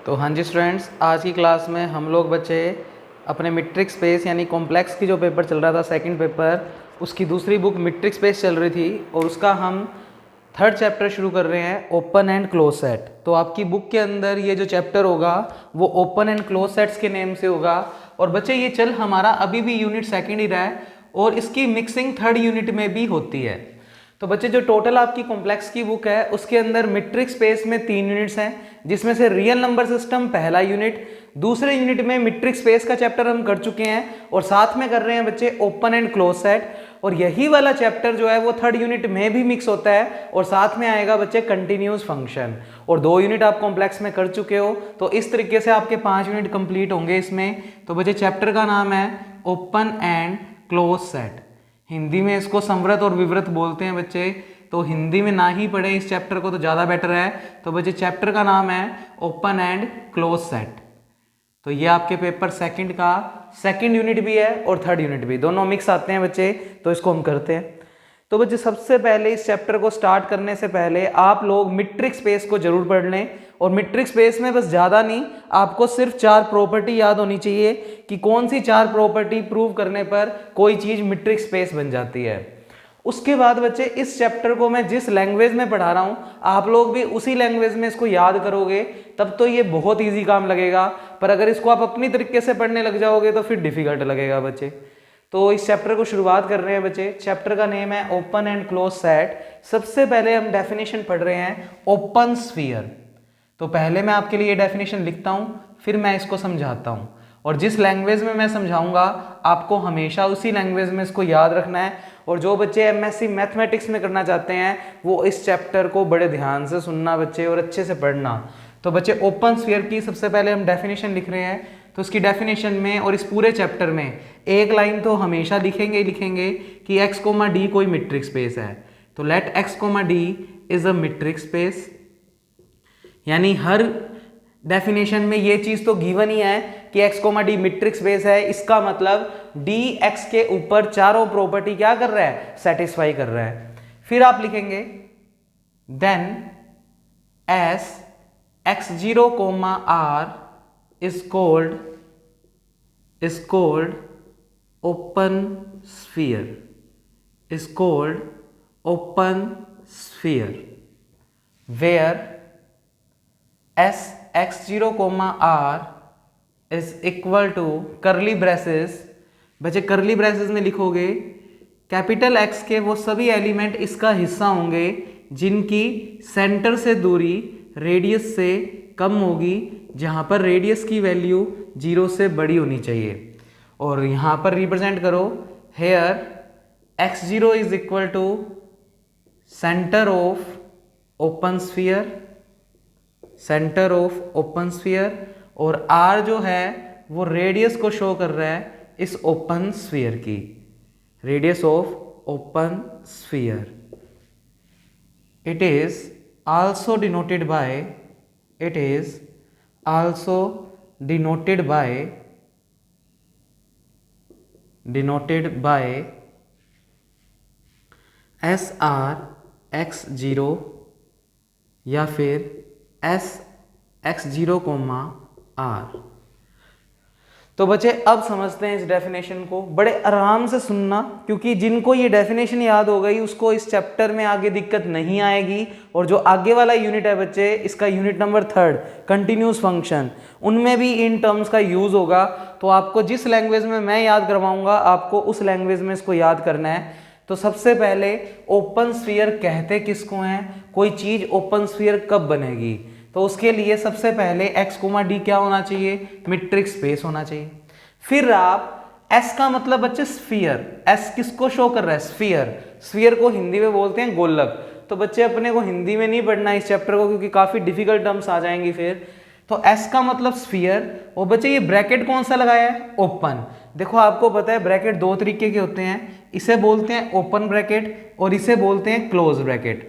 तो हाँ जी स्टूडेंट्स, आज की क्लास में हम लोग बच्चे अपने मीट्रिक स्पेस यानी कॉम्प्लेक्स की जो पेपर चल रहा था सेकंड पेपर, उसकी दूसरी बुक मीट्रिक स्पेस चल रही थी और उसका हम थर्ड चैप्टर शुरू कर रहे हैं, ओपन एंड क्लोज सेट। तो आपकी बुक के अंदर ये जो चैप्टर होगा वो ओपन एंड क्लोज सेट्स के नेम से होगा। और बच्चे ये चल हमारा अभी भी यूनिट सेकेंड ही रहा है और इसकी मिक्सिंग थर्ड यूनिट में भी होती है। तो बच्चे जो टोटल आपकी कॉम्प्लेक्स की बुक है उसके अंदर मीट्रिक स्पेस में 3 यूनिट्स हैं, जिसमें से रियल नंबर सिस्टम पहला यूनिट, दूसरे यूनिट में मीट्रिक स्पेस का चैप्टर हम कर चुके हैं और साथ में कर रहे हैं बच्चे ओपन एंड क्लोज सेट। और यही वाला चैप्टर जो है वो थर्ड यूनिट में भी मिक्स होता है और साथ में आएगा बच्चे कंटिन्यूस फंक्शन। और 2 यूनिट आप कॉम्प्लेक्स में कर चुके हो, तो इस तरीके से आपके 5 यूनिट कंप्लीट होंगे इसमें। तो बच्चे चैप्टर का नाम है open and close set. Hindi में इसको संवृत और विवृत बोलते हैं बच्चे, तो हिंदी में ना ही पढ़े इस चैप्टर को तो ज़्यादा बेटर है। तो बच्चे चैप्टर का नाम है ओपन एंड क्लोज सेट। तो ये आपके पेपर सेकंड का सेकंड यूनिट भी है और थर्ड यूनिट भी, दोनों मिक्स आते हैं बच्चे। तो इसको हम करते हैं। तो बच्चे सबसे पहले इस चैप्टर को स्टार्ट करने से पहले आप लोग मीट्रिक स्पेस को जरूर पढ़ लें। और मीट्रिक स्पेस में बस ज़्यादा नहीं, आपको सिर्फ 4 प्रॉपर्टी याद होनी चाहिए कि कौन सी 4 प्रॉपर्टी प्रूव करने पर कोई चीज़ मीट्रिक स्पेस बन जाती है। उसके बाद बच्चे इस चैप्टर को मैं जिस लैंग्वेज में पढ़ा रहा हूँ आप लोग भी उसी लैंग्वेज में इसको याद करोगे, तब तो ये बहुत ईजी काम लगेगा। पर अगर इसको आप अपनी तरीके से पढ़ने लग जाओगे तो फिर डिफिकल्ट लगेगा बच्चे। तो इस चैप्टर को शुरुआत कर रहे हैं बच्चे। चैप्टर का नेम है ओपन एंड क्लोज सेट। सबसे पहले हम डेफिनेशन पढ़ रहे हैं ओपन स्फीयर। तो पहले मैं आपके लिए डेफिनेशन लिखता हूं, फिर मैं इसको समझाता हूं। और जिस लैंग्वेज में मैं समझाऊंगा आपको हमेशा उसी लैंग्वेज में इसको याद रखना है। और जो बच्चे एमएससी मैथमेटिक्स में करना चाहते हैं वो इस चैप्टर को बड़े ध्यान से सुनना बच्चे और अच्छे से पढ़ना। तो बच्चे ओपन स्फीयर की सबसे पहले हम डेफिनेशन लिख रहे हैं। तो इसकी डेफिनेशन में और इस पूरे चैप्टर में एक लाइन तो हमेशा लिखेंगे ही लिखेंगे कि x, d कोई मीट्रिक स्पेस है। तो let x, d is a metric space. यानी हर डेफिनेशन में ये चीज तो गिवन ही है कि x, d मीट्रिक स्पेस है। इसका मतलब d x के ऊपर चारों प्रॉपर्टी क्या कर रहा है, सेटिस्फाई कर रहा है। फिर आप लिखेंगे then s x0, r is called open sphere, is called open sphere where s x0, r is equal to curly braces। बच्चे करली ब्रेसेस में लिखोगे कैपिटल X के वो सभी एलिमेंट इसका हिस्सा होंगे जिनकी सेंटर से दूरी रेडियस से कम होगी, जहां पर रेडियस की वैल्यू 0 से बड़ी होनी चाहिए। और यहां पर रिप्रेजेंट करो here x0 is equal to centre of open sphere, centre of open sphere. और r जो है वो रेडियस को शो कर रहा है इस ओपन स्फीयर की, radius of open sphere. It is also denoted by, it is also denoted by SR x0 या फिर S x0, R। तो बच्चे अब समझते हैं इस डेफिनेशन को, बड़े आराम से सुनना, क्योंकि जिनको ये डेफिनेशन याद हो गई उसको इस चैप्टर में आगे दिक्कत नहीं आएगी। और जो आगे वाला यूनिट है बच्चे, इसका यूनिट नंबर 3 कंटिन्यूस फंक्शन, उनमें भी इन टर्म्स का यूज होगा। तो आपको जिस लैंग्वेज में मैं याद करवाऊंगा आपको उस लैंग्वेज में इसको याद करना है। तो सबसे पहले ओपन स्फीयर कहते किसको हैं, कोई चीज ओपन स्फीयर कब बनेगी, तो उसके लिए सबसे पहले x, d क्या होना चाहिए, मीट्रिक स्पेस होना चाहिए। फिर आप s का मतलब बच्चे स्फीयर, s किसको शो कर रहा है, स्फीयर। स्फीयर को हिंदी में बोलते हैं गोलक। तो बच्चे अपने को हिंदी में नहीं पढ़ना इस चैप्टर को क्योंकि काफी डिफिकल्ट टर्म्स आ जाएंगी फिर। तो s का मतलब स्फीयर। और बच्चे ये ब्रैकेट कौन सा लगाया है, ओपन। देखो आपको पता है ब्रैकेट 2 तरीके के होते हैं, इसे बोलते हैं ओपन ब्रैकेट और इसे बोलते हैं क्लोज ब्रैकेट।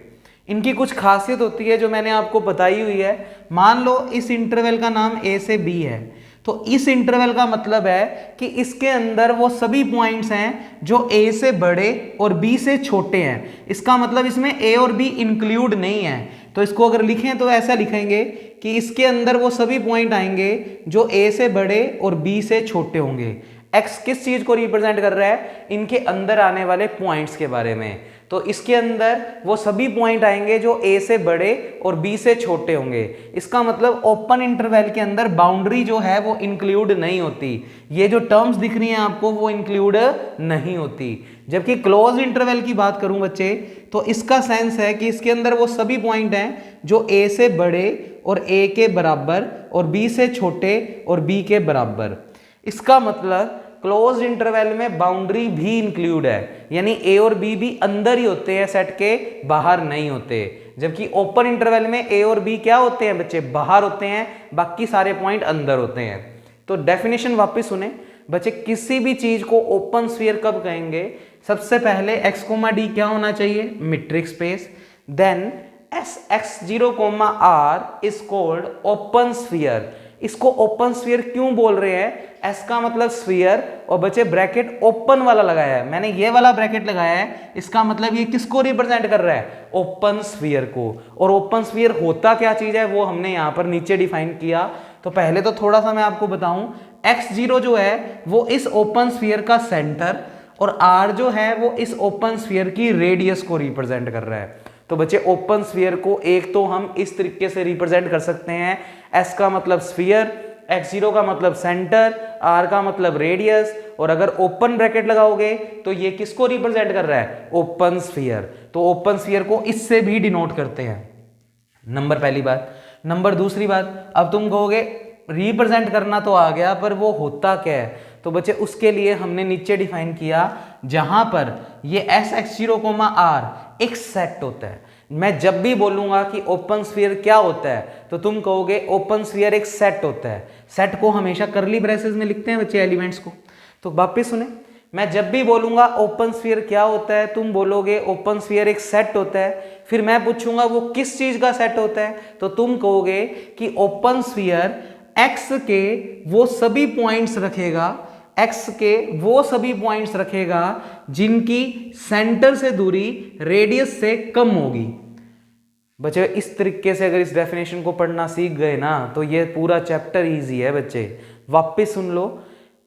इनकी कुछ खासियत होती है जो मैंने आपको बताई हुई है। मान लो इस इंटरवल का नाम a से b है, तो इस इंटरवल का मतलब है कि इसके अंदर वो सभी पॉइंट्स हैं जो a से बड़े और b से छोटे हैं। इसका मतलब इसमें a और b इंक्लूड नहीं है। तो इसको अगर लिखें तो ऐसा लिखेंगे कि इसके अंदर वो सभी पॉइंट आएंगे जो ए से बड़े और बी से छोटे होंगे। एक्स किस चीज को रिप्रेजेंट कर रहा है? इनके अंदर आने वाले पॉइंट्स के बारे में। तो इसके अंदर वो सभी पॉइंट आएंगे जो ए से बड़े और बी से छोटे होंगे। इसका मतलब ओपन इंटरवल के अंदर बाउंड्री जो है वो इंक्लूड नहीं होती। ये जो टर्म्स दिख रही हैं आपको वो इंक्लूड नहीं होती। जबकि क्लोज इंटरवल की बात करूं बच्चे तो इसका सेंस है कि इसके अंदर वो सभी पॉइंट हैं जो ए से बड़े और ए के बराबर और बी से छोटे और बी के बराबर। इसका मतलब क्लोज इंटरवल में बाउंड्री भी इंक्लूड है, यानी ए और बी भी अंदर ही होते हैं, सेट के बाहर नहीं होते। जबकि ओपन इंटरवल में ए और बी क्या होते हैं बच्चे? बाहर होते हैं, बाकी सारे पॉइंट अंदर होते हैं। तो डेफिनेशन वापस सुने बच्चे, किसी भी चीज को ओपन स्फीयर कब कहेंगे? सबसे पहले x, d क्या होना चाहिए? Metric space. Then Sx0, r is called open sphere. इसको ओपन स्फीयर क्यों बोल रहे हैं? एस का मतलब स्फीयर और बच्चे ब्रैकेट ओपन वाला लगाया है, मैंने ये वाला ब्रैकेट लगाया है, इसका मतलब ये किसको रिप्रेजेंट कर रहा है? ओपन स्फीयर को। और ओपन स्फीयर होता क्या चीज है वो हमने यहां पर नीचे डिफाइन किया। तो पहले तो थोड़ा सा मैं आपको बताऊं, x0 जो है वो इस ओपन स्फीयर का सेंटर और r जो है वो इस ओपन स्फीयर की रेडियस को रिप्रेजेंट कर रहा है। तो बच्चे ओपन स्फीयर को एक तो हम इस तरीके से रिप्रेजेंट कर सकते हैं, s का मतलब स्फीयर, x0 का मतलब सेंटर, r का मतलब रेडियस, और अगर ओपन ब्रैकेट लगाओगे तो ये किसको रिप्रेजेंट कर रहा है? Open sphere. तो ओपन स्फीयर को इससे भी डिनोट करते हैं। नंबर पहली बात। नंबर दूसरी बात, अब तुम कहोगे रिप्रेजेंट करना तो आ गया पर वो होता क्या है? तो बच्चे उसके लिए हमने नीचे डिफाइन किया, जहां पर ये Sx0, r एक सेट होता है। मैं जब भी बोलूंगा कि ओपन स्फीयर क्या होता है तो तुम कहोगे ओपन स्फीयर एक सेट होता है। सेट को हमेशा करली ब्रेसेस में लिखते हैं बच्चे एलिमेंट्स को। तो वापस सुने, मैं जब भी बोलूंगा ओपन स्फीयर क्या होता है तुम बोलोगे ओपन स्फीयर एक सेट होता है। फिर मैं पूछूंगा वो किस चीज का सेट होता है तो तुम कहोगे कि ओपन स्फीयर एक्स के वो सभी पॉइंट्स रखेगा, एक्स के वो सभी पॉइंट्स रखेगा जिनकी सेंटर से दूरी रेडियस से कम होगी। बच्चे इस तरीके से अगर इस डेफिनेशन को पढ़ना सीख गए ना तो ये पूरा चैप्टर इजी है बच्चे। वापस सुन लो,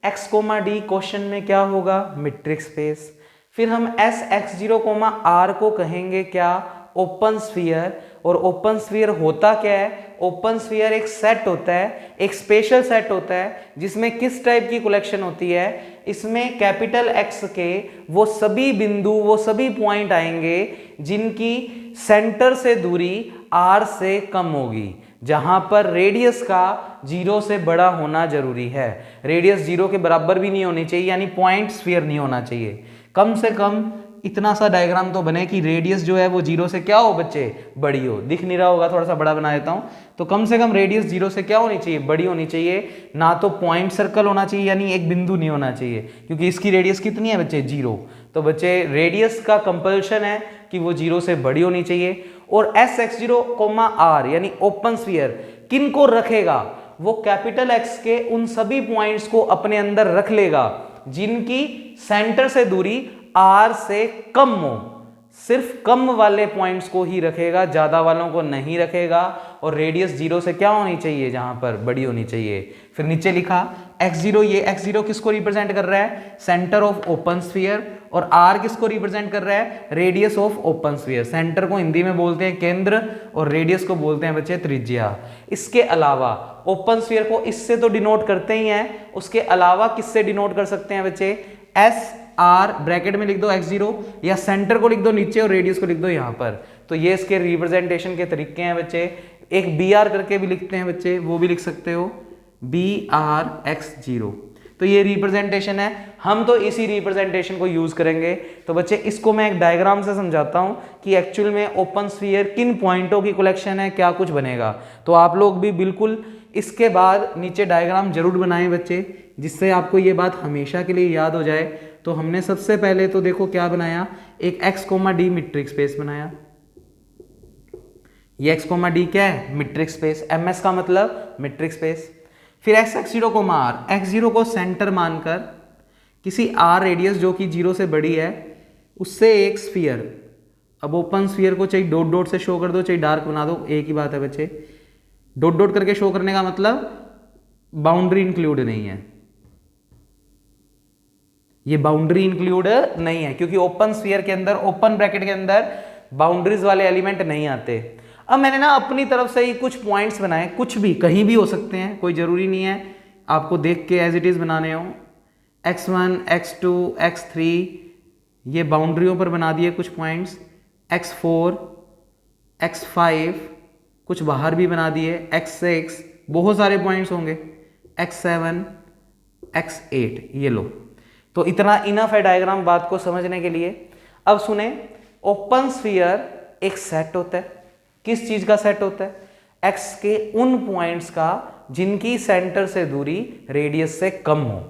x, d क्वेश्चन में क्या होगा? Metric space. फिर हम Sx0, r को कहेंगे क्या? Open sphere. और ओपन स्फीयर होता क्या है? ओपन स्फीयर एक सेट होता है, एक स्पेशल सेट होता है जिसमें किस टाइप की कलेक्शन होती है? इसमें कैपिटल X के वो सभी बिंदु, वो सभी पॉइंट आएंगे जिनकी सेंटर से दूरी r से कम होगी, जहां पर रेडियस का 0 से बड़ा होना जरूरी है। रेडियस 0 के बराबर भी नहीं होनी चाहिए, यानी पॉइंट स्फीयर नहीं होना चाहिए। कम से कम इतना सा डायग्राम तो बने कि रेडियस जो है वो 0 से क्या हो बच्चे? बड़ी हो। दिख नहीं रहा होगा, थोड़ा सा बड़ा बना देता हूं। तो कम से कम रेडियस 0 से क्या होनी चाहिए? बड़ी होनी चाहिए। ना तो पॉइंट सर्कल होना चाहिए, यानी एक बिंदु नहीं होना चाहिए, क्योंकि इसकी रेडियस कितनी है बच्चे? 0। तो बच्चे रेडियस का कंपल्शन है कि वो 0 से बड़ी होनी चाहिए। और Sx0, r यानी ओपन स्फीयर किन को रखेगा? वो कैपिटल X के उन सभी पॉइंट्स को अपने अंदर रख लेगा जिनकी सेंटर से दूरी r से कम हो। सिर्फ कम वाले पॉइंट्स को ही रखेगा, ज्यादा वालों को नहीं रखेगा। और रेडियस 0 से क्या होनी चाहिए? जहां पर बड़ी होनी चाहिए। फिर नीचे लिखा x0, ये x0 किसको रिप्रेजेंट कर रहा है? Centre of open sphere. और r किसको रिप्रेजेंट कर रहा है? Radius of open sphere. Centre को हिंदी में बोलते हैं केंद्र और रेडियस को बोलते हैं बच्चे त्रिज्या। इसके अलावा ओपन स्फीयर को इससे तो डिनोट करते ही हैं, उसके अलावा किससे डिनोट कर सकते हैं बच्चे? एस आर ब्रैकेट में लिख दो x0, या सेंटर को लिख दो नीचे और रेडियस को लिख दो यहां पर। तो ये इसके रिप्रेजेंटेशन के तरीके हैं बच्चे। एक br करके भी लिखते हैं बच्चे, वो भी लिख सकते हो brx0। तो ये रिप्रेजेंटेशन है, हम तो इसी रिप्रेजेंटेशन को यूज करेंगे। तो बच्चे इसको मैं एक डायग्राम से समझाता हूं कि एक्चुअल में ओपन स्फीयर किन पॉइंटों की कलेक्शन है, क्या कुछ बनेगा। तो आप लोग भी बिल्कुल इसके बाद नीचे डायग्राम जरूर बनाएं बच्चे, जिससे आपको ये बात हमेशा के लिए याद हो जाए। तो हमने सबसे पहले तो देखो क्या बनाया, एक x, d मीट्रिक स्पेस बनाया। ये x, d क्या है? Metric space. ms का मतलब मीट्रिक स्पेस। फिर Sx0, r, x0 को सेंटर मानकर किसी r रेडियस जो कि 0 से बड़ी है उससे एक स्फीयर अब ओपन स्फीयर को चाहे डॉट डॉट से शो कर दो चाहे डार्क बना दो, एक ही बात है बच्चे। डॉट डॉट करके शो करने का मतलब बाउंड्री इंक्लूड नहीं है, ये बाउंड्री इंक्लूड नहीं है, क्योंकि ओपन स्फीयर के अंदर, ओपन ब्रैकेट के अंदर बाउंड्रीज वाले एलिमेंट नहीं आते। अब मैंने ना अपनी तरफ से ही कुछ पॉइंट्स बनाए, कुछ भी कहीं भी हो सकते हैं, कोई जरूरी नहीं है आपको देख के एज इट इज बनाने हो। x1 x2 x3 ये बाउंड्रियों पर बना दिए कुछ पॉइंट्स, x4 x5 कुछ बाहर भी बना दिए, x6 बहुत सारे पॉइंट्स होंगे, x7 x8 ये लो। तो इतना इनफ है डायग्राम बात को समझने के लिए। अब सुने, ओपन स्फीयर एक सेट होता है। किस चीज का सेट होता है? x के उन पॉइंट्स का जिनकी सेंटर से दूरी रेडियस से कम हो।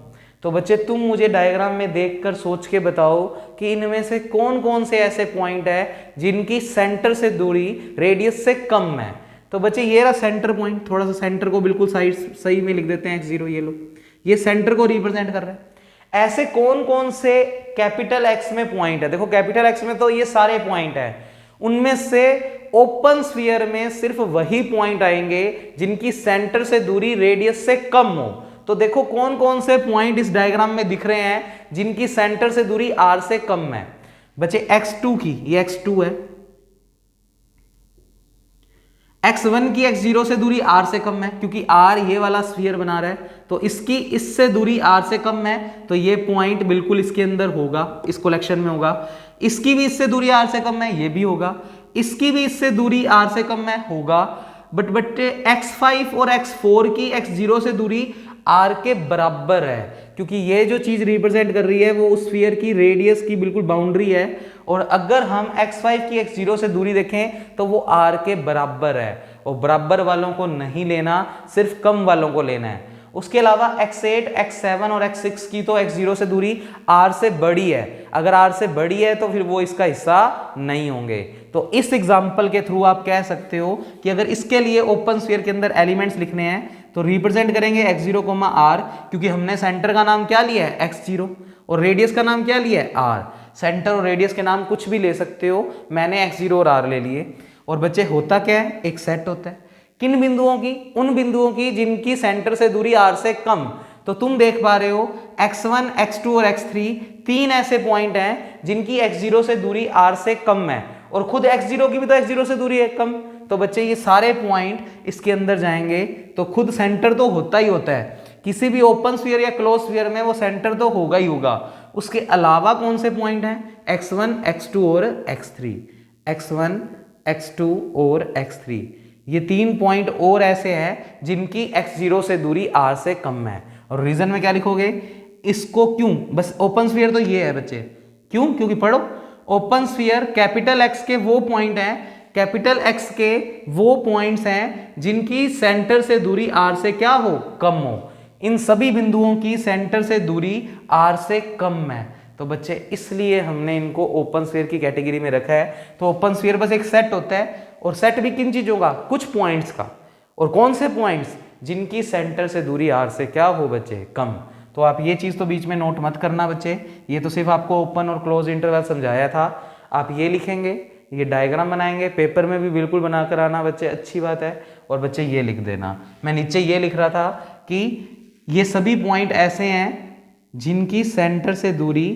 तो बच्चे तुम मुझे डायग्राम में देखकर सोच के बताओ कि इनमें से कौन कौन से ऐसे पॉइंट है जिनकी सेंटर से दूरी रेडियस से कम है। तो बच्चे ये रहा सेंटर पॉइंट, थोड़ा सा सेंटर को बिल्कुल साइड सही में लिख देते हैं x0, ये लो, ये सेंटर को रिप्रेजेंट कर रहा है। ऐसे कौन कौन से कैपिटल X में पॉइंट है? देखो कैपिटल X में तो ये सारे पॉइंट है, उनमें से ओपन स्फीयर में सिर्फ वही पॉइंट आएंगे जिनकी सेंटर से दूरी रेडियस से कम हो। तो देखो कौन कौन से पॉइंट इस डायग्राम में दिख रहे हैं जिनकी सेंटर से दूरी r से कम है। बच्चे x2 की, ये x2 है, x1 की x0 से दूरी r से कम है क्योंकि r ये वाला स्फीयर बना रहा है, तो इसकी इससे दूरी r से कम है, तो ये पॉइंट बिल्कुल इसके अंदर होगा, इस कलेक्शन में होगा। इसकी भी इससे दूरी r से कम है, ये भी होगा। इसकी भी इससे दूरी r से कम है, होगा। बट x5 और x4 की x0 से दूरी r के बराबर है, क्योंकि ये जो चीज रिप्रेजेंट कर रही है वो उस स्फीयर की रेडियस की बिल्कुल बाउंड्री है। और अगर हम x5 की x0 से दूरी देखें तो वो r के बराबर है, और बराबर वालों को नहीं लेना, सिर्फ कम वालों को लेना है। उसके अलावा x8, x7 और x6 की तो x0 से दूरी r से बड़ी है। अगर r से बड़ी है तो फिर वो इसका हिस्सा नहीं होंगे। तो इस एग्जाम्पल के थ्रू आप कह सकते हो कि अगर इसके लिए ओपन स्फीयर के अंदर एलिमेंट्स लिखने हैं तो रिप्रेजेंट करेंगे x0, r, क्योंकि हमने सेंटर का नाम क्या लिया है? x0, और रेडियस का नाम क्या लिया है? r। सेंटर और रेडियस के नाम कुछ भी ले सकते हो, मैंने x0 और r ले लिए। और बच्चे होता क्या है? एक सेट होता है। किन बिंदुओं की? उन बिंदुओं की जिनकी सेंटर से दूरी r से कम। तो तुम देख पा रहे हो x1, x2 और x3 तीन ऐसे पॉइंट हैं जिनकी x0 से दूरी r से कम है, और खुद x0 की भी तो x0 से दूरी है कम। तो बच्चे ये सारे पॉइंट इसके अंदर जाएंगे, तो खुद सेंटर तो होता ही होता है किसी भी ओपन स्फीयर या क्लोज स्फीयर में, वो सेंटर तो होगा ही होगा। उसके अलावा कौन से पॉइंट हैं? x1, x2 और x3, x1, x2 और x3, ये तीन पॉइंट और ऐसे हैं जिनकी x0 से दूरी r से कम है। और रीजन में क्या लिखोगे इसको? क्यों? बस ओपन स्फीयर तो ये है बच्चे, क्यों? क्योंकि पढ़ो, ओपन स्फीयर कैपिटल X के वो पॉइंट हैं, कैपिटल X के वो पॉइंट्स हैं जिनकी सेंटर से दूरी r से क्या हो? कम हो। इन सभी बिंदुओं की सेंटर से दूरी r से कम है। तो बच्चे इसलिए हमने इनको ओपन स्फीयर की कैटेगरी में रखा है। तो ओपन स्फीयर बस एक सेट होता है, और सेट भी किन चीजों का? कुछ पॉइंट्स का। और कौन से पॉइंट्स? जिनकी सेंटर से दूरी r से क्या हो बच्चे? कम। तो आप ये चीज तो बीच में नोट मत करना बच्चे, ये तो सिर्फ आपको ओपन और क्लोज इंटरवल समझाया था। आप ये लिखेंगे, ये डायग्राम बनाएंगे, पेपर में भी बिल्कुल बना कर आना बच्चे, अच्छी बात है। और बच्चे ये लिख देना, मैं नीचे ये लिख रहा था कि ये सभी पॉइंट ऐसे हैं जिनकी सेंटर से दूरी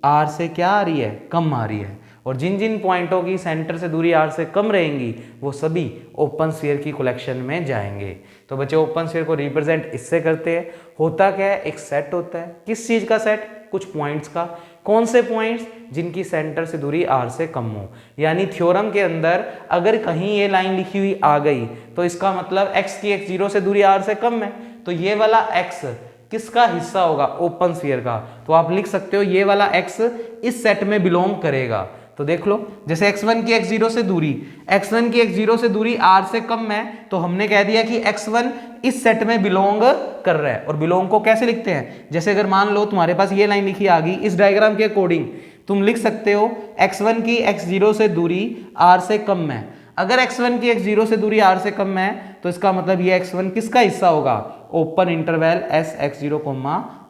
r से क्या आ रही है? कम आ रही है। और जिन जिन पॉइंटों की सेंटर से दूरी r से कम रहेंगी वो सभी ओपन स्फीयर की कलेक्शन में जाएंगे। तो बच्चे ओपन स्फीयर को रिप्रेजेंट इससे करते हैं। होता क्या है? एक सेट होता है। किस चीज का सेट? कुछ पॉइंट्स का। कौन से पॉइंट्स? जिनकी सेंटर से दूरी r से कम हो। यानी थ्योरम के अंदर अगर कहीं ये लाइन लिखी हुई आ गई तो इसका मतलब x की x0 से दूरी r से कम है, तो ये वाला x किसका हिस्सा होगा? ओपन स्फीयर का। तो आप लिख सकते हो ये वाला x इस सेट में बिलोंग करेगा। तो देख लो, जैसे x1 की x0 से दूरी, x1 की x0 से दूरी r से कम है, तो हमने कह दिया कि x1 इस सेट में बिलोंग कर रहा है। और बिलोंग को कैसे लिखते हैं? जैसे अगर मान लो तुम्हारे पास ये लाइन लिखी आ गई, इस डायग्राम के अकॉर्डिंग तुम लिख सकते हो x1 की x0 से दूरी r से कम है। अगर x1 की x0 से दूरी r से कम है तो इसका मतलब ये x1 किसका हिस्सा होगा? Open interval s x0,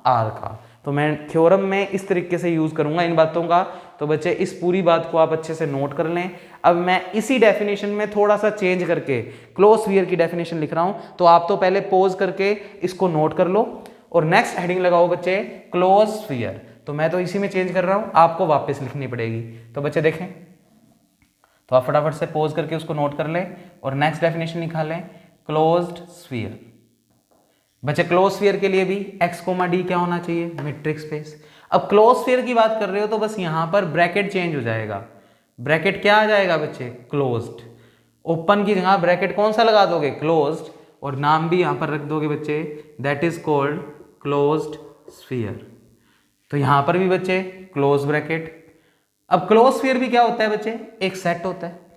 r का। तो मैं थ्योरम में इस तरीके से यूज करूंगा इन बातों का, तो बच्चे इस पूरी बात को आप अच्छे से नोट कर लें। अब मैं इसी डेफिनेशन में थोड़ा सा चेंज करके क्लोज स्फीयर की डेफिनेशन लिख रहा हूं, तो आप तो पहले पोज करके इसको नोट कर लो और नेक्स्ट हेडिंग लगाओ बच्चे क्लोज स्फीयर। तो मैं तो इसी में चेंज कर रहा हूं, आपको वापस लिखनी पड़ेगी। तो बच्चे देखें, तो आप फटाफट से पोज करके उसको नोट कर लें और नेक्स्ट डेफिनेशन निकालें क्लोज्ड स्फीयर। बच्चे क्लोज स्फीयर के लिए भी x, d क्या होना चाहिए, मीट्रिक स्पेस। अब क्लोज स्फीयर की बात कर रहे हो तो बस यहां पर ब्रैकेट चेंज हो जाएगा। ब्रैकेट क्या आ जाएगा बच्चे, क्लोज्ड। ओपन की जगह ब्रैकेट कौन सा लगा दोगे, क्लोज्ड, और नाम भी यहां पर रख दोगे बच्चे, that is called closed sphere. तो यहां पर भी बच्चे क्लोज ब्रैकेट। अब क्लोज स्फीयर भी क्या होता है बच्चे, एक सेट होता है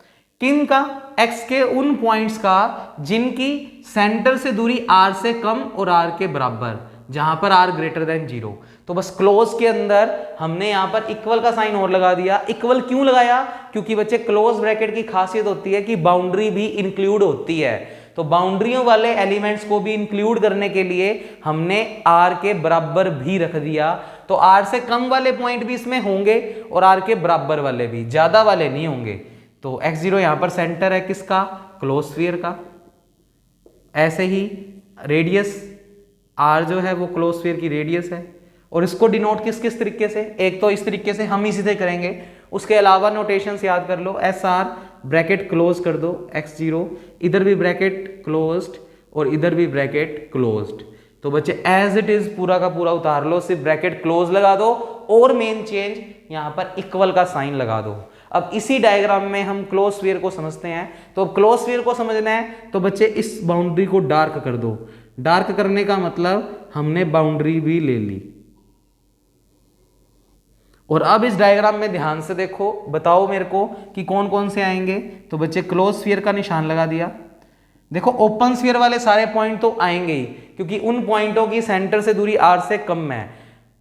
किन का, x के उन पॉइंट्स का जिनकी सेंटर से दूरी r से कम और r के बराबर, जहां पर r ग्रेटर देन 0। तो बस क्लोज के अंदर हमने यहां पर इक्वल का साइन और लगा दिया। इक्वल क्यों लगाया, क्योंकि बच्चे क्लोज ब्रैकेट की खासियत होती है कि बाउंड्री भी इंक्लूड होती है। तो बाउंड्रियों वाले एलिमेंट्स को भी इंक्लूड करने के लिए हमने r के बराबर भी रख दिया। तो r से कम वाले पॉइंट भी इसमें होंगे और r के बराबर वाले भी, ज्यादा वाले नहीं होंगे। तो x0 यहां पर सेंटर है किसका, क्लोज स्फीयर का। ऐसे ही रेडियस r जो है वो क्लोज स्फीयर की रेडियस है। और इसको डिनोट किस किस तरीके से, एक तो इस तरीके से हम इसी से करेंगे, उसके अलावा नोटेशंस याद कर लो, SR ब्रैकेट क्लोज कर दो, x0 इधर भी ब्रैकेट क्लोज्ड और इधर भी ब्रैकेट क्लोज्ड। तो बच्चे एज इट इज पूरा का पूरा उतार लो, सिर्फ ब्रैकेट क्लोज लगा दो और मेन चेंज यहां पर इक्वल का साइन लगा दो। अब इसी डायग्राम में हम क्लोज स्फीयर को समझते हैं। तो क्लोज स्फीयर को समझना है तो बच्चे इस बाउंड्री को डार्क कर दो। डार्क करने का मतलब हमने बाउंड्री भी ले ली। और अब इस डायग्राम में ध्यान से देखो, बताओ मेरे को कि कौन कौन से आएंगे। तो बच्चे क्लोज स्फीयर का निशान लगा दिया। देखो ओपन स्फीयर वाले सारे पॉइंट तो आएंगे ही, क्योंकि उन पॉइंटों की सेंटर से दूरी r से कम है।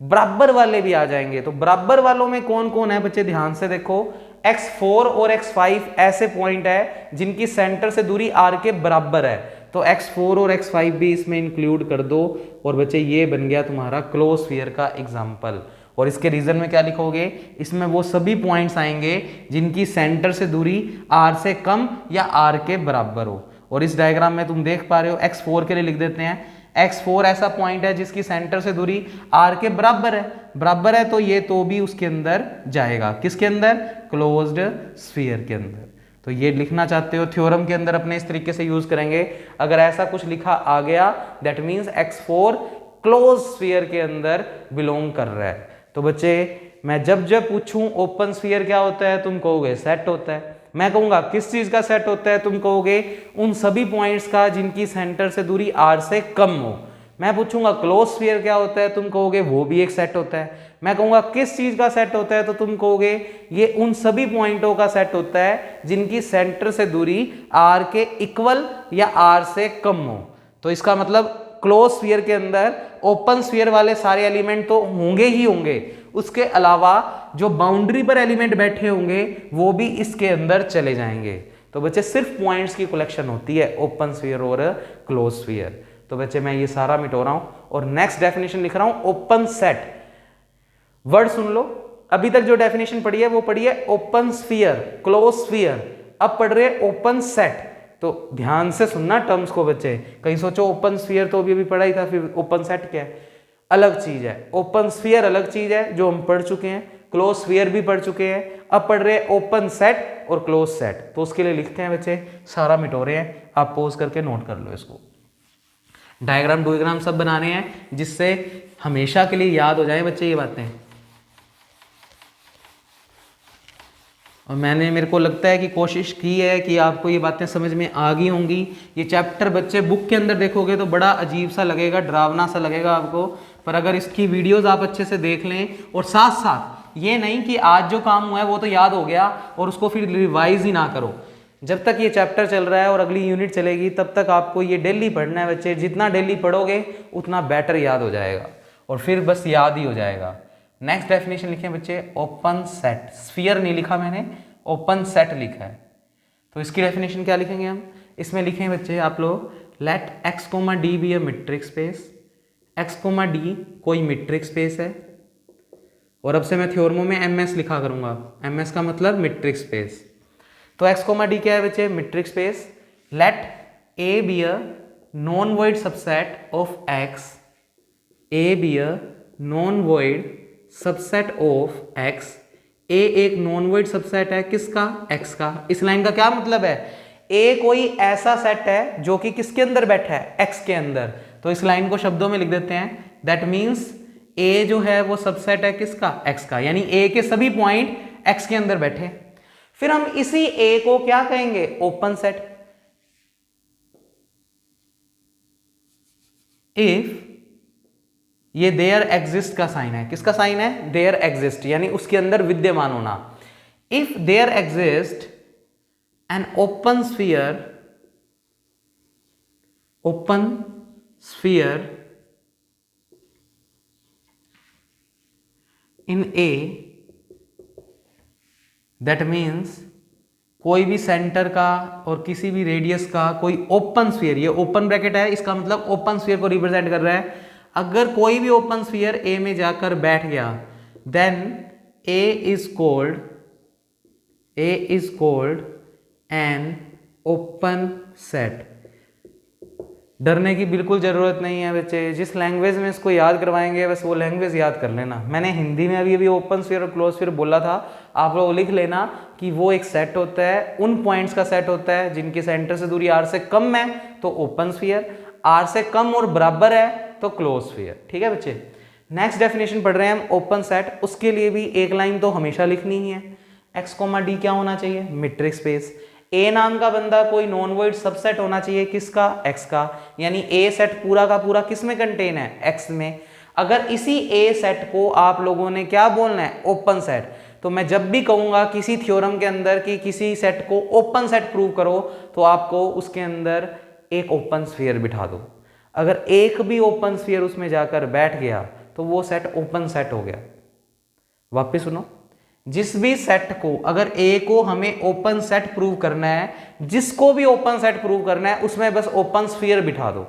बराबर वाले भी आ जाएंगे। तो बराबर वालों में कौन कौन है बच्चे, ध्यान से देखो, x4 और x5 ऐसे पॉइंट है जिनकी सेंटर से दूरी r के बराबर है। तो x4 और x5 भी इसमें इंक्लूड कर दो और बच्चे ये बन गया तुम्हारा क्लोज स्फीयर का एग्जांपल। और इसके रीजन में क्या लिखोगे, इसमें वो सभी पॉइंट्स आएंगे जिनकी सेंटर से दूरी r से कम या r के बराबर हो। और इस डायग्राम में तुम देख पा रहे हो, x4 के लिए लिख देते हैं, x4 ऐसा पॉइंट है जिसकी सेंटर से दूरी r के बराबर है। बराबर है तो ये तो भी उसके अंदर जाएगा, किसके अंदर, क्लोज्ड स्फीयर के अंदर। तो ये लिखना चाहते हो थ्योरम के अंदर अपने इस तरीके से यूज करेंगे। अगर ऐसा कुछ लिखा आ गया that means x4 close sphere के अंदर बिलोंग कर रहा है। तो बच्चे मैं जब जब पूछूं ओपन स्फीयर क्या होता है, तुम कहोगे सेट होता है। मैं कहूंगा किस चीज का सेट होता है, तुम कहोगे उन सभी पॉइंट्स का जिनकी सेंटर से दूरी r से कम हो। मैं पूछूंगा क्लोज स्फीयर क्या होता है, तुम कहोगे वो भी एक सेट होता है। मैं कहूंगा किस चीज का सेट होता है, तो तुम कहोगे ये उन सभी पॉइंटों का सेट होता है जिनकी सेंटर से दूरी r के इक्वल या r से कम हो। तो इसका मतलब क्लोज स्फीयर के अंदर ओपन स्फीयर वाले सारे एलिमेंट तो होंगे ही होंगे, उसके अलावा जो बाउंड्री पर एलिमेंट बैठे होंगे वो भी इसके अंदर चले जाएंगे। तो बच्चे सिर्फ पॉइंट्स की कलेक्शन होती है ओपन स्फीयर और क्लोज स्फीयर। तो बच्चे मैं ये सारा मिटो रहा हूं और नेक्स्ट डेफिनेशन लिख रहा हूं, ओपन सेट। वर्ड सुन लो, अभी तक जो डेफिनेशन पढ़ी है वो पढ़ी है ओपन स्फीयर, क्लोज स्फीयर, अब पढ़ रहे ओपन सेट। तो ध्यान से सुनना टर्म्स को बच्चे, कहीं सोचो ओपन स्फीयर तो अभी पढ़ा ही था, फिर ओपन सेट क्या है, अलग चीज है। ओपन स्फीयर अलग चीज है जो हम पढ़ चुके हैं, क्लोज स्फीयर भी पढ़ चुके हैं, अब पढ़ रहे हैं ओपन सेट और क्लोज सेट। तो उसके लिए लिखते हैं बच्चे, सारा मिटो रहे हैं, आप पोज करके नोट कर लो इसको। डायग्राम डोग्राम सब बनाने हैं जिससे हमेशा के लिए याद हो जाए बच्चे ये बातें। और मेरे को लगता है कि कोशिश की है कि आपको ये बातें समझ में आ गई होंगी। ये चैप्टर बच्चे बुक के अंदर देखोगे तो बड़ा अजीब सा लगेगा, डरावना सा लगेगा आपको, पर अगर इसकी वीडियोस आप अच्छे से देख लें और साथ साथ ये नहीं कि आज जो काम हुआ है वो तो याद हो गया और उसको फिर रिवाइज ही ना करो। जब तक ये चैप्टर चल रहा है और अगली यूनिट चलेगी तब तक आपको ये डेली पढ़ना है बच्चे। जितना डेली पढ़ोगे उतना बेटर याद हो जाएगा और फिर बस याद ही हो जाएगा। नेक्स्ट डेफिनेशन लिखे बच्चे, ओपन सेट। स्फीयर नहीं लिखा मैंने, ओपन सेट लिखा है। तो इसकी डेफिनेशन क्या लिखेंगे हम, इसमें लिखें बच्चे आप लोग, let x, d be a metric space. x, d कोई मीट्रिक स्पेस है और अब से मैं थ्योरमों में MS लिखा करूंगा। MS का मतलब मीट्रिक स्पेस। तो x, D क्या है बच्चे? Metric space. Let A be a non void subset of x, A be a non void subset of x। A एक नॉन वॉइड सबसेट है किसका? x का। इस लाइन का क्या मतलब है? A कोई ऐसा सेट है जो कि किसके अंदर बैठा है? x के अंदर। तो इस लाइन को शब्दों में लिख देते हैं, दैट मीन्स A जो है वो सबसेट है किसका? x का, यानी A के सभी पॉइंट x के अंदर बैठे। फिर हम इसी A को क्या कहेंगे? Open set. इफ ये देयर एग्जिस्ट का साइन है, किसका साइन है? देयर एग्जिस्ट, यानी उसके अंदर विद्यमान होना। If there exist an open sphere in A, that means कोई भी सेंटर का और किसी भी रेडियस का कोई ओपन स्फीयर, ये ओपन ब्रैकेट है, इसका मतलब ओपन स्फीयर को रिप्रेजेंट कर रहा है। अगर कोई भी ओपन स्फीयर ए में जाकर बैठ गया, then A is called an open set. डरने की बिल्कुल ज़रूरत नहीं है बच्चे, जिस लैंग्वेज में इसको याद करवाएंगे बस वो लैंग्वेज याद कर लेना। मैंने हिंदी में अभी ओपन स्फीयर और क्लोज स्फीयर बोला था, आप लोग लिख लेना कि वो एक सेट होता है, उन पॉइंट्स का सेट होता है जिनकी सेंटर से दूरी r से कम है तो ओपन स्फीयर, r से कम और बराबर है तो क्लोज स्फीयर। ठीक है बच्चे, नेक्स्ट डेफिनेशन पढ़ रहे हैं हम ओपन सेट। उसके लिए भी एक लाइन तो हमेशा लिखनी ही है। x, D क्या होना चाहिए? Metric space. A नाम का बंदा कोई नॉन वॉइड सबसेट होना चाहिए किसका? x का, यानी A सेट पूरा का पूरा किस में कंटेन है? x में। अगर इसी A सेट को आप लोगों ने क्या बोलना है? Open set. तो मैं जब भी कहूंगा किसी थ्योरम के अंदर कि किसी सेट को ओपन सेट प्रूव करो, तो आपको उसके अंदर एक ओपन स्फीयर बिठा दो। अगर एक भी ओपन स्फीयर उसमें जाकर बैठ गया तो वो सेट ओपन सेट हो गया। वापिस सुनो, जिस भी सेट को, अगर A को हमें ओपन सेट प्रूव करना है, जिसको भी ओपन सेट प्रूव करना है उसमें बस ओपन स्फीयर बिठा दो।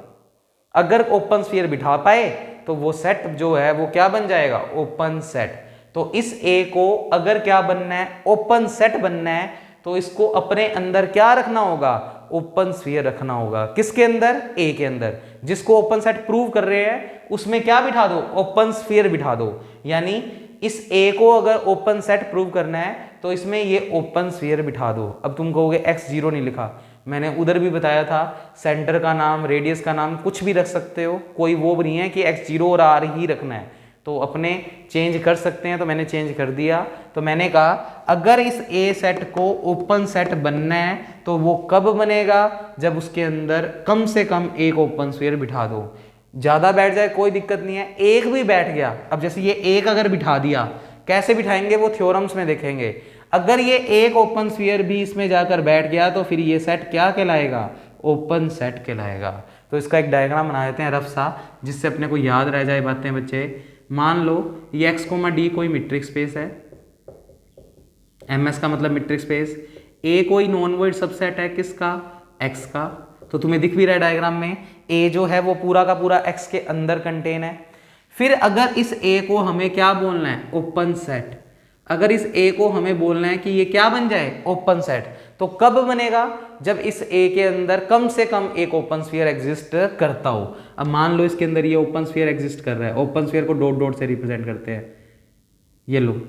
अगर ओपन स्फीयर बिठा पाए तो वो सेट जो है वो क्या बन जाएगा? Open set. तो इस A को अगर क्या बनना है? ओपन सेट बनना है, तो इसको अपने अंदर क्या रखना होगा? ओपन स्फीयर रखना होगा। किसके अंदर? A के अंदर। जिसको ओपन सेट प्रूव कर रहे हैं उसमें क्या बिठा दो? ओपन स्फीयर बिठा दो। यानी इस A को अगर ओपन सेट प्रूव करना है तो इसमें ये ओपन स्फीयर बिठा दो। अब तुम कहोगे x0 नहीं लिखा, मैंने उधर भी बताया था सेंटर का नाम, रेडियस का नाम कुछ भी रख सकते हो, कोई वो नहीं है कि x0 और r ही रखना है, तो अपने चेंज कर सकते हैं। तो मैंने चेंज कर दिया। तो मैंने कहा अगर इस A सेट को ओपन सेट बनना है तो वो कब बनेगा? जब उसके अंदर कम से कम एक ओपन स्फीयर बिठा दो। ज्यादा बैठ जाए कोई दिक्कत नहीं है, एक भी बैठ गया, अब जैसे ये एक अगर बिठा दिया, कैसे बिठाएंगे वो थ्योरम्स में देखेंगे। अगर ये एक ओपन स्फीयर भी इसमें जाकर बैठ गया तो फिर ये सेट क्या कहलाएगा? ओपन सेट कहलाएगा। तो इसका एक डायग्राम बना देते हैं रफ सा, जिससे अपने को याद रह जाए बातें बच्चे। मान लो ये x, D कोई मीट्रिक स्पेस है, MS का मतलब मीट्रिक स्पेस। A कोई नॉन वॉइड सबसेट है किसका? x का। तो तुम्हें दिख भी रहा है डायग्राम में, A जो है वो पूरा का पूरा x के अंदर कंटेन है। फिर अगर इस A को हमें क्या बोलना है? Open set. अगर इस A को हमें बोलना है कि ये क्या बन जाए? Open set. तो कब बनेगा? जब इस A के अंदर कम से कम एक ओपन स्फीयर एग्जिस्ट करता हो। अब मान लो इसके अंदर ये ओपन स्फीयर एग्जिस्ट कर रहा है, open sphere co dot dot से रिप्रेजेंट करते हैं। ये लो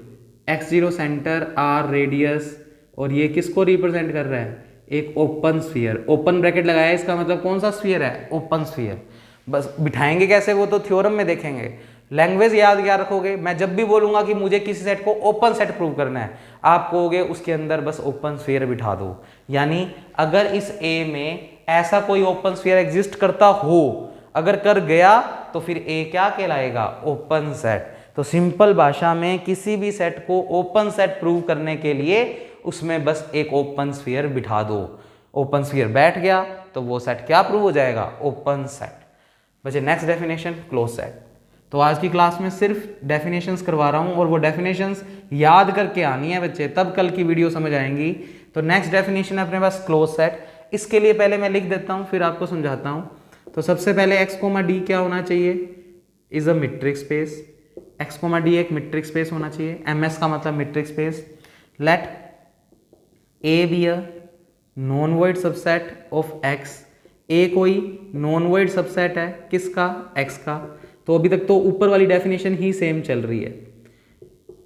x0 सेंटर, r रेडियस, और ये किसको रिप्रेजेंट कर रहा है? एक ओपन स्फीयर। ओपन ब्रैकेट लगाया, इसका मतलब कौन सा स्फीयर है? Open sphere. बस बिठाएंगे कैसे वो तो थ्योरम में देखेंगे। लैंग्वेज याद क्या रखोगे? मैं जब भी बोलूंगा कि मुझे किसी सेट को ओपन सेट प्रूव करना है, आप कहोगे उसके अंदर बस ओपन स्फीयर बिठा दो। यानी अगर इस A में ऐसा कोई ओपन स्फीयर एग्जिस्ट करता हो, अगर कर गया तो फिर A क्या कहलाएगा? Open set. तो सिंपल भाषा में किसी भी सेट को ओपन सेट प्रूव करने के लिए उसमें बस एक ओपन स्फीयर बिठा दो। ओपन स्फीयर बैठ गया तो वो सेट क्या प्रूव हो जाएगा? Open set. बच्चे नेक्स्ट डेफिनेशन क्लोज सेट। तो आज की क्लास में सिर्फ डेफिनेशंस करवा रहा हूँ और वो डेफिनेशंस याद करके आनी है बच्चे, तब कल की वीडियो समझ आएंगी। तो नेक्स्ट डेफिनेशन है अपने पास क्लोज सेट। इसके लिए पहले मैं लिख देता हूँ फिर आपको समझाता हूँ। तो सबसे पहले x, D क्या होना चाहिए? Is a metric space. X comma D एक मीट्रिक स्पेस होना चाहिए, एम एस का मतलब metric space. Let A be a non void subset of X, A कोई नॉन वॉइड सबसेट है किसका, एक्स का। तो अभी तक तो ऊपर वाली डेफिनेशन ही सेम चल रही है।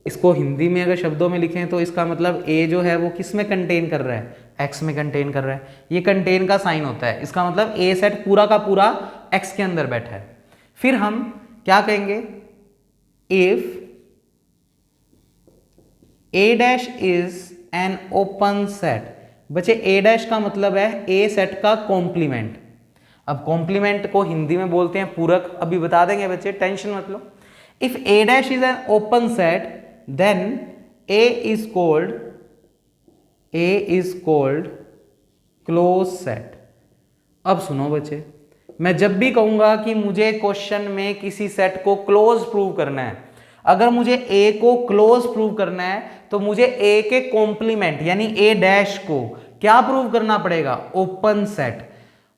इसको हिंदी में अगर शब्दों में लिखें तो इसका मतलब ए जो है वो किस में कंटेन कर रहा है, एक्स में कंटेन कर रहा है। ये कंटेन का साइन होता है, इसका मतलब ए सेट पूरा का पूरा एक्स के अंदर बैठा है। फिर हम क्या कहेंगे, if A dash is an open set. बच्चे ए डैश का मतलब है ए सेट का कॉम्प्लीमेंट। अब कॉम्प्लीमेंट को हिंदी में बोलते हैं पूरक, अभी बता देंगे बच्चे, टेंशन मत लो। If A dash is an open set then A is called close set. अब सुनो बच्चे, मैं जब भी कहूंगा कि मुझे क्वेश्चन में किसी सेट को क्लोज प्रूव करना है, अगर मुझे ए को क्लोज प्रूव करना है तो मुझे ए के कॉम्प्लीमेंट यानी ए डैश को क्या प्रूव करना पड़ेगा, ओपन सेट।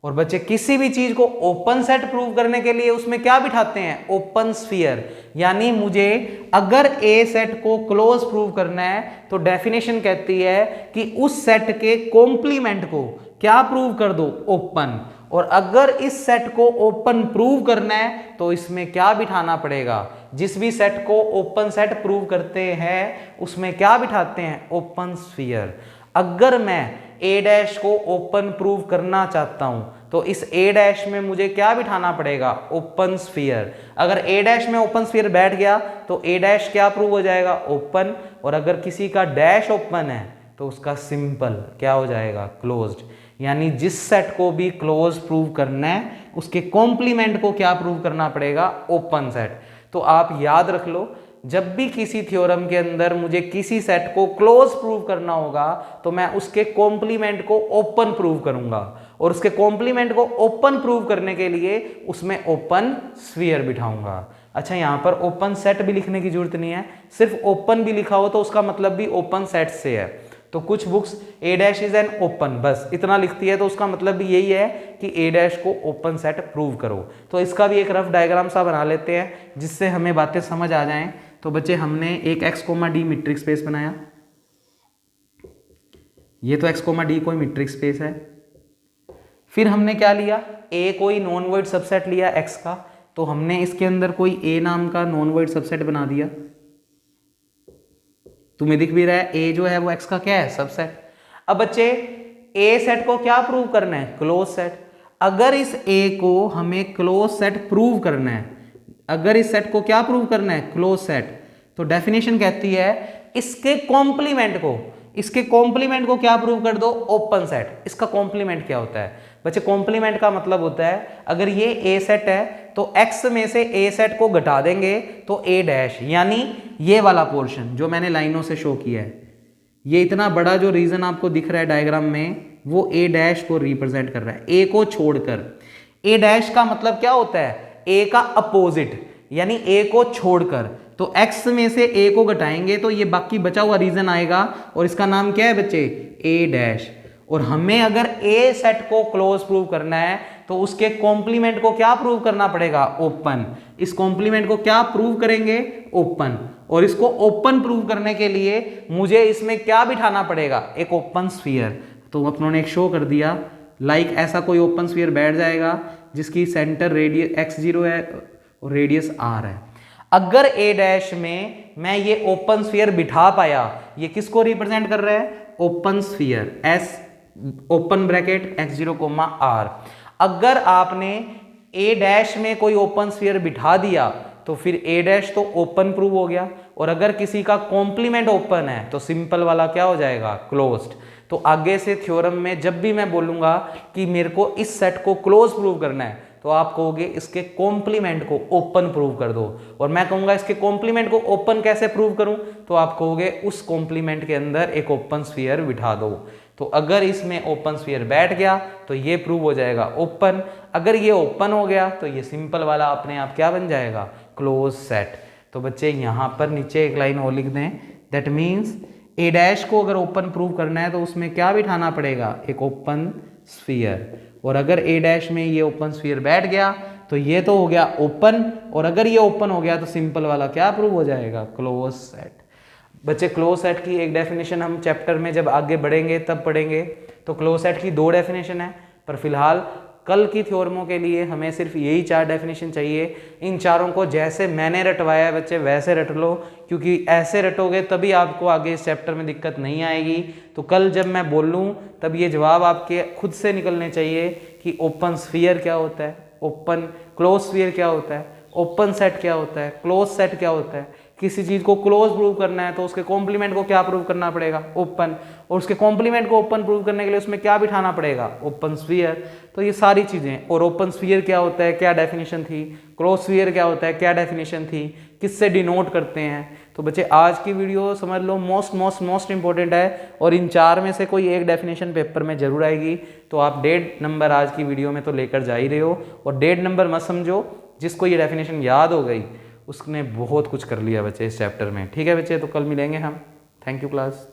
और बच्चे किसी भी चीज को ओपन सेट प्रूव करने के लिए उसमें क्या बिठाते हैं, ओपन स्फीयर। यानी मुझे अगर ए सेट को क्लोज प्रूव करना है तो डेफिनेशन कहती है कि उस सेट के कॉम्प्लीमेंट को क्या प्रूव कर दो, ओपन। और अगर इस सेट को ओपन प्रूव करना है तो इसमें क्या बिठाना पड़ेगा, जिस भी सेट को ओपन सेट प्रूव करते हैं उसमें क्या बिठाते हैं, ओपन स्फीयर। अगर मैं ए डैश को ओपन प्रूव करना चाहता हूं तो इस ए डैश में मुझे क्या बिठाना पड़ेगा, ओपन स्फीयर। अगर ए डैश में ओपन स्फीयर बैठ गया तो ए डैश क्या प्रूव हो जाएगा, ओपन। और अगर किसी का डैश ओपन है तो उसका सिंपल क्या हो जाएगा, क्लोज्ड। यानी जिस सेट को भी क्लोज प्रूव करना है उसके कॉम्प्लीमेंट को क्या प्रूव करना पड़ेगा, ओपन सेट। तो आप याद रख लो, जब भी किसी थ्योरम के अंदर मुझे किसी सेट को क्लोज प्रूव करना होगा तो मैं उसके कॉम्प्लीमेंट को ओपन प्रूव करूंगा, और उसके कॉम्प्लीमेंट को ओपन प्रूव करने के लिए उसमें ओपन स्फीयर बिठाऊंगा। अच्छा, यहां पर ओपन सेट भी लिखने की जरूरत नहीं है, सिर्फ ओपन भी लिखा हो तो उसका मतलब भी ओपन सेट से है। तो कुछ books A dash is an open बस इतना लिखती है तो उसका मतलब भी यही है कि ए डैश को ओपन सेट प्रूव करो। तो इसका भी एक रफ डायग्राम सा बना लेते हैं जिससे हमें बातें समझ आ जाएं। तो बच्चे हमने एक x comma D metric space बनाया, ये तो एक्स कोमा डी कोई मीट्रिक स्पेस है। फिर हमने क्या लिया, ए कोई नॉन वॉइड सबसेट लिया एक्स का, तो हमने इसके अंदर कोई ए नाम का नॉन वॉइड सबसेट बना दिया। तुम्हें दिख भी रहा है ए जो है वो एक्स का क्या है, सबसेट। अब बच्चे ए सेट को क्या प्रूव करना है, क्लोज सेट। अगर इस ए को हमें क्लोज सेट प्रूव करना है, अगर इस सेट को क्या प्रूव करना है, क्लोज सेट, तो डेफिनेशन कहती है इसके कॉम्प्लीमेंट को क्या प्रूव कर दो, ओपन सेट। इसका कॉम्प्लीमेंट क्या होता है बच्चे, कॉम्प्लीमेंट का मतलब होता है अगर ये ए सेट है तो एक्स में से ए सेट को घटा देंगे तो ए डैश, यानी ये वाला पोर्शन जो मैंने लाइनों से शो किया है, ये इतना बड़ा जो रीजन आपको दिख रहा है डायग्राम में, वो ए डैश को रिप्रेजेंट कर रहा है, ए को छोड़कर। ए डैश का मतलब क्या होता है, ए का अपोजिट, यानी ए को छोड़कर। तो x में से a को घटाएंगे तो ये बाकी बचा हुआ रीजन आएगा और इसका नाम क्या है बच्चे, a डैश। और हमें अगर a सेट को क्लोज प्रूव करना है तो उसके कॉम्प्लीमेंट को क्या प्रूव करना पड़ेगा, ओपन। इस कॉम्प्लीमेंट को क्या प्रूव करेंगे, ओपन। और इसको ओपन प्रूव करने के लिए मुझे इसमें क्या बिठाना पड़ेगा, एक ओपन स्फीयर। तो अपनों ने एक शो कर दिया, लाइक ऐसा कोई ओपन स्फीयर बैठ जाएगा जिसकी सेंटर रेडियस x0 है और रेडियस r है। अगर a डैश में मैं ये ओपन स्फीयर बिठा पाया, ये किसको रिप्रेजेंट कर रहा है, open sphere, s open bracket x0 r। अगर आपने a डैश में कोई ओपन स्फीयर बिठा दिया तो फिर a डैश तो ओपन प्रूव हो गया, और अगर किसी का कॉम्प्लीमेंट ओपन है तो सिंपल वाला क्या हो जाएगा, क्लोज्ड। तो आगे से थ्योरम में जब भी मैं बोलूंगा कि मेरे को इस सेट को क्लोज प्रूव करना है तो आप कहोगे इसके कॉम्प्लीमेंट को ओपन प्रूव कर दो, और मैं कहूंगा इसके कॉम्प्लीमेंट को ओपन कैसे प्रूव करूं, तो आप कहोगे उस कॉम्प्लीमेंट के अंदर एक ओपन स्फीयर बिठा दो। तो अगर इसमें ओपन स्फीयर बैठ गया तो ये प्रूव हो जाएगा ओपन, अगर ये ओपन हो गया तो ये सिंपल वाला अपने आप क्या बन जाएगा, क्लोज सेट। तो बच्चे यहां पर नीचे एक लाइन और लिख दें, दैट मीन्स ए डैश को अगर ओपन प्रूव करना है तो उसमें क्या बिठाना पड़ेगा, एक ओपन स्फीयर। और अगर ए डैश में ये ओपन स्फीयर बैठ गया तो ये तो हो गया ओपन, और अगर ये ओपन हो गया तो सिंपल वाला क्या प्रूव हो जाएगा, क्लोज सेट। बच्चे क्लोज सेट की एक डेफिनेशन हम चैप्टर में जब आगे बढ़ेंगे तब पढ़ेंगे। तो क्लोज सेट की 2 डेफिनेशन है, पर फिलहाल कल की थ्योरमों के लिए हमें सिर्फ यही 4 डेफिनेशन चाहिए। इन चारों को जैसे मैंने रटवाया है बच्चे वैसे रट लो, क्योंकि ऐसे रटोगे तभी आपको आगे इस चैप्टर में दिक्कत नहीं आएगी। तो कल जब मैं बोलूँ तब ये जवाब आपके खुद से निकलने चाहिए कि ओपन स्फीयर क्या होता है, ओपन क्लोज स्फीयर क्या होता है, ओपन सेट क्या होता है, क्लोज सेट क्या होता है। किसी चीज़ को क्लोज प्रूव करना है तो उसके कॉम्प्लीमेंट को क्या प्रूव करना पड़ेगा, ओपन, और उसके कॉम्प्लीमेंट को ओपन प्रूव करने के लिए उसमें क्या बिठाना पड़ेगा, ओपन स्फीयर। तो ये सारी चीज़ें, और ओपन स्फीयर क्या होता है, क्या डेफिनेशन थी, क्लोज स्फीयर क्या होता है, क्या डेफिनेशन थी, किससे डिनोट करते हैं। तो बच्चे आज की वीडियो समझ लो मोस्ट इंपॉर्टेंट है, और इन 4 में से कोई एक डेफिनेशन पेपर में जरूर आएगी। तो आप 1.5 नंबर आज की वीडियो में तो लेकर जा ही रहे हो, और 1.5 नंबर मत समझो, जिसको ये डेफिनेशन याद हो गई उसने बहुत कुछ कर लिया बच्चे इस चैप्टर में। ठीक है बच्चे, तो कल मिलेंगे हम। Thank you class.